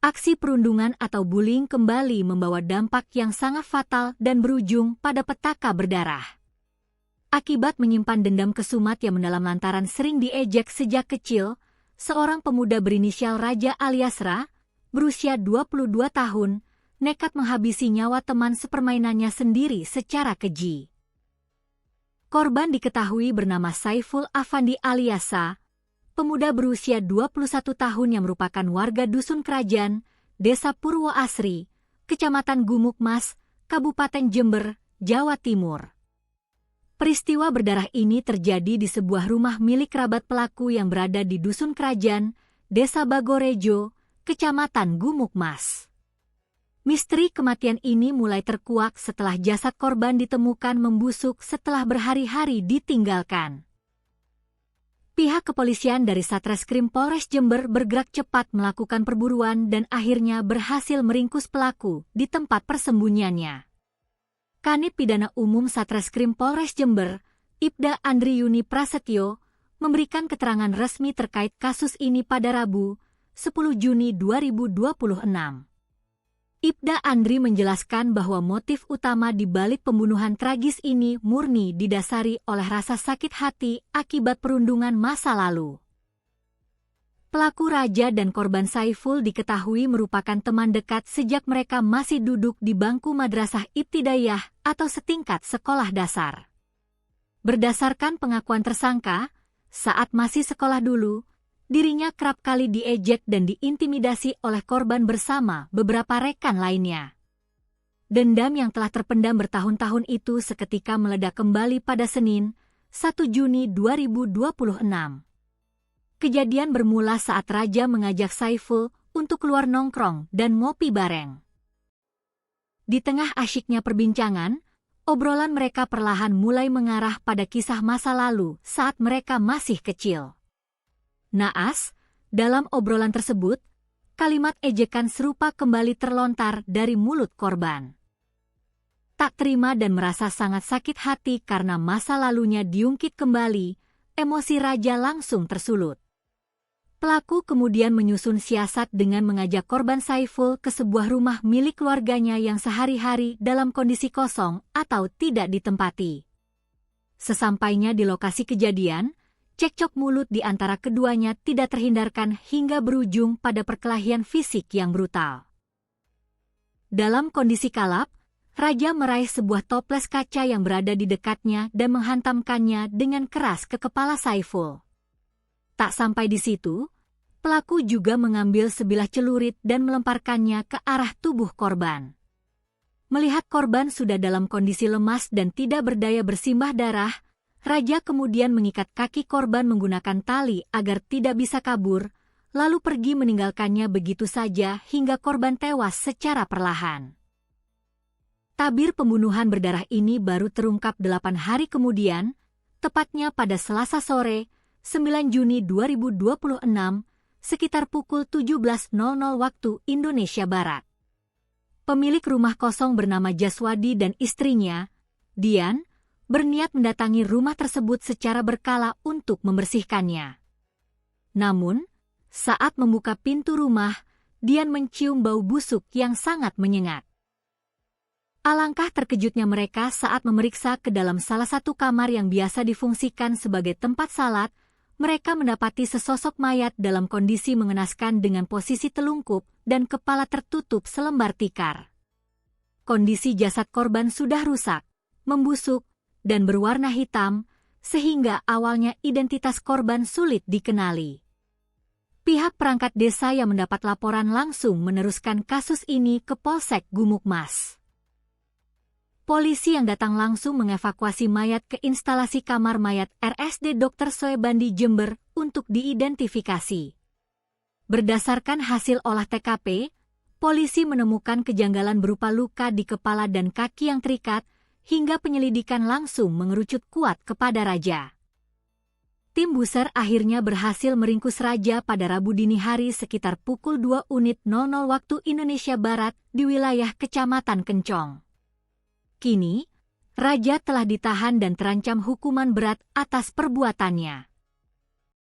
Aksi perundungan atau bullying kembali membawa dampak yang sangat fatal dan berujung pada petaka berdarah. Akibat menyimpan dendam kesumat yang mendalam lantaran sering diejek sejak kecil, seorang pemuda berinisial Raja alias Ra, berusia 22 tahun, nekat menghabisi nyawa teman sepermainannya sendiri secara keji. Korban diketahui bernama Saiful Afandi alias Sa, pemuda berusia 21 tahun yang merupakan warga Dusun Kerajaan, Desa Purwo Asri, Kecamatan Gumuk Mas, Kabupaten Jember, Jawa Timur. Peristiwa berdarah ini terjadi di sebuah rumah milik kerabat pelaku yang berada di Dusun Kerajaan, Desa Bagorejo, Kecamatan Gumuk Mas. Misteri kematian ini mulai terkuak setelah jasad korban ditemukan membusuk setelah berhari-hari ditinggalkan. Pihak kepolisian dari Satreskrim Polres Jember bergerak cepat melakukan perburuan dan akhirnya berhasil meringkus pelaku di tempat persembunyiannya. Kanit Pidana Umum Satreskrim Polres Jember, Ibda Andriyuni Prasetyo, memberikan keterangan resmi terkait kasus ini pada Rabu, 10 Juni 2026. Ibda Andri menjelaskan bahwa motif utama di balik pembunuhan tragis ini murni didasari oleh rasa sakit hati akibat perundungan masa lalu. Pelaku Raja dan korban Saiful diketahui merupakan teman dekat sejak mereka masih duduk di bangku madrasah ibtidaiyah atau setingkat sekolah dasar. Berdasarkan pengakuan tersangka, saat masih sekolah dulu, dirinya kerap kali diejek dan diintimidasi oleh korban bersama beberapa rekan lainnya. Dendam yang telah terpendam bertahun-tahun itu seketika meledak kembali pada Senin, 1 Juni 2026. Kejadian bermula saat Raja mengajak Saiful untuk keluar nongkrong dan ngopi bareng. Di tengah asyiknya perbincangan, obrolan mereka perlahan mulai mengarah pada kisah masa lalu saat mereka masih kecil. Naas, dalam obrolan tersebut, kalimat ejekan serupa kembali terlontar dari mulut korban. Tak terima dan merasa sangat sakit hati karena masa lalunya diungkit kembali, emosi Raja langsung tersulut. Pelaku kemudian menyusun siasat dengan mengajak korban Saiful ke sebuah rumah milik keluarganya yang sehari-hari dalam kondisi kosong atau tidak ditempati. Sesampainya di lokasi kejadian, cekcok mulut di antara keduanya tidak terhindarkan hingga berujung pada perkelahian fisik yang brutal. Dalam kondisi kalap, Raja meraih sebuah toples kaca yang berada di dekatnya dan menghantamkannya dengan keras ke kepala Saiful. Tak sampai di situ, pelaku juga mengambil sebilah celurit dan melemparkannya ke arah tubuh korban. Melihat korban sudah dalam kondisi lemas dan tidak berdaya bersimbah darah, Raja kemudian mengikat kaki korban menggunakan tali agar tidak bisa kabur, lalu pergi meninggalkannya begitu saja hingga korban tewas secara perlahan. Tabir pembunuhan berdarah ini baru terungkap 8 hari kemudian, tepatnya pada Selasa sore, 9 Juni 2026, sekitar pukul 17.00 waktu Indonesia Barat. Pemilik rumah kosong bernama Jaswadi dan istrinya, Dian, berniat mendatangi rumah tersebut secara berkala untuk membersihkannya. Namun, saat membuka pintu rumah, Dian mencium bau busuk yang sangat menyengat. Alangkah terkejutnya mereka saat memeriksa ke dalam salah satu kamar yang biasa difungsikan sebagai tempat salat, mereka mendapati sesosok mayat dalam kondisi mengenaskan dengan posisi telungkup dan kepala tertutup selembar tikar. Kondisi jasad korban sudah rusak, membusuk, dan berwarna hitam, sehingga awalnya identitas korban sulit dikenali. Pihak perangkat desa yang mendapat laporan langsung meneruskan kasus ini ke Polsek Gumuk Mas. Polisi yang datang langsung mengevakuasi mayat ke instalasi kamar mayat RSD Dr. Soebandi Jember untuk diidentifikasi. Berdasarkan hasil olah TKP, polisi menemukan kejanggalan berupa luka di kepala dan kaki yang terikat, hingga penyelidikan langsung mengerucut kuat kepada Raja. Tim Buser akhirnya berhasil meringkus Raja pada Rabu dini hari sekitar pukul 2.00 waktu Indonesia Barat di wilayah Kecamatan Kencong. Kini, Raja telah ditahan dan terancam hukuman berat atas perbuatannya.